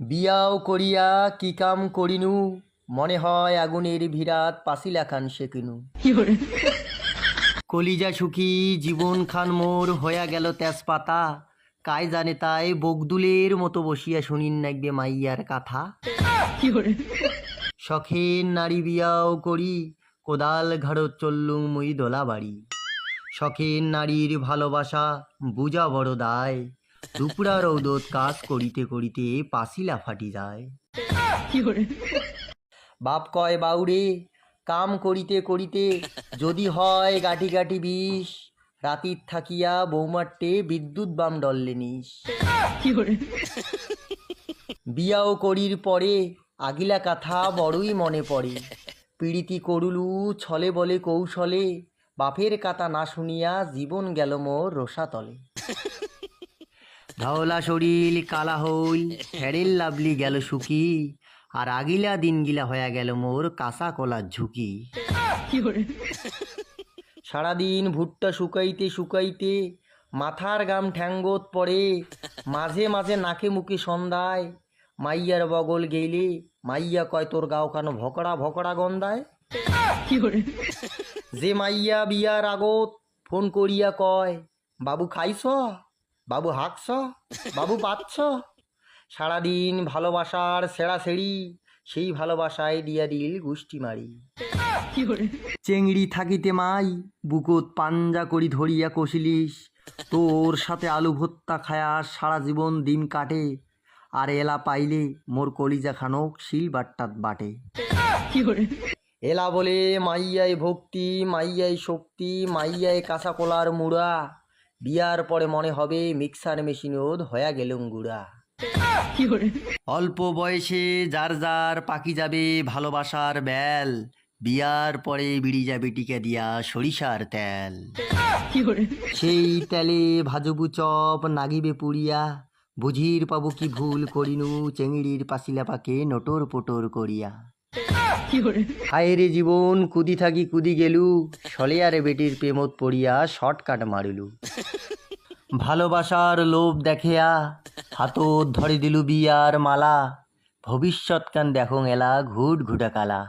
বিয়াও করিয়া কি কাম করিনু, মনে হয় আগুনের ভিড়াত পাসিলা খান শেকিনু। কলিজা সুখী জীবন খান মোর হইয়া গেল তেজপাতা, কাই জানে তাই বগদুলের মতো বসিয়া শুনিন নাগবে মাইয়ার কথা। শখের নারী বিয়াও করি, কোদাল ঘাড়ত চললুম মুই দোলা বাড়ি। শখের নারীর ভালোবাসা বুঝা বড় দায়, দুপুরা রৌদত কাজ করিতে করিতে পাসিলা ফাটি যায়। বাপ কয় বাউরে, কাম করিতে করিতে যদি হয় গাটি গাটি বিষ, রাতির থাকিয়া বৌমাট্টে বিদ্যুৎ বাম ডললে নিস। বিয়াও করির পরে আগিলা কথা বড়ই মনে পড়ে, পীড়িতি করুলু ছলে বলে কৌশলে, বাপের কথা না শুনিয়া জীবন গেল মোর রোষাতলে। ধওলা শরীর কালা হই, ফেরেল লাভলি গেল শুকি, আর আগিলা দিনগিলা হয়ে গেল মোর কাঁচা কলার ঝুঁকি। সারাদিন ভুট্টা শুকাইতে শুকাইতে মাথার গাম ঠ্যাঙ্গত পড়ে, মাঝে মাঝে নাকে মুখে সন্ধ্যায় মাইয়ার বগল গেইলে মাইয়া কয় তোর গাও কানো ভকড়া ভকড়া গন্ধায়। যে মাইয়া বিয়ার আগত ফোন করিয়া কয় বাবু খাইছ, বাবু হাঁকছ, বাবু পাচ্ছ, সারাদিন ভালোবাসার সেড়া সেড়ি, সেই ভালোবাসায় দিয়া দিল গুষ্টি মারি। চেংড়ি থাকিতে মাই বুকত পাঞ্জা করি ধরিয়া কষিলিস, তোর সাথে আলু ভর্তা খায়া সারা জীবন দিন কাটে, আর এলা পাইলে মোর কলিজা খানক শিল বাট্টাত বাটে। এলা বলে মাইয়াই ভক্তি, মাইয়াই শক্তি, মাইয়াই কাঁচা কলার মুড়া, বিয়ার পরে মনে হবে মিক্সার মেশিনত হয়া গেলুম গুড়া। অল্প বয়সে যার যার পাকি যাবে ভালোবাসার বেল, বিয়ার পরে বিড়ি যাবে টিকা দিয়া সরিষার তেল। সেই তেলে ভাজবু চপ নাগিবে পুড়িয়া, বুঝির পাবো কি ভুল করিনু চেংড়ির পাসিলা পাকে নটর পটর করিয়া। হায় রে জীবন কুদি থাকি কুদি গেলু, সলে আরে বেটির প্রেমত পড়িয়া শর্টকাট মারিলু। ভালোবাসার লোভ দেখিয়া হাতত ধরে দিলু বিয়ার মালা, ভবিষ্যৎ কান দেখো এলা ঘুট ঘুটা কালা।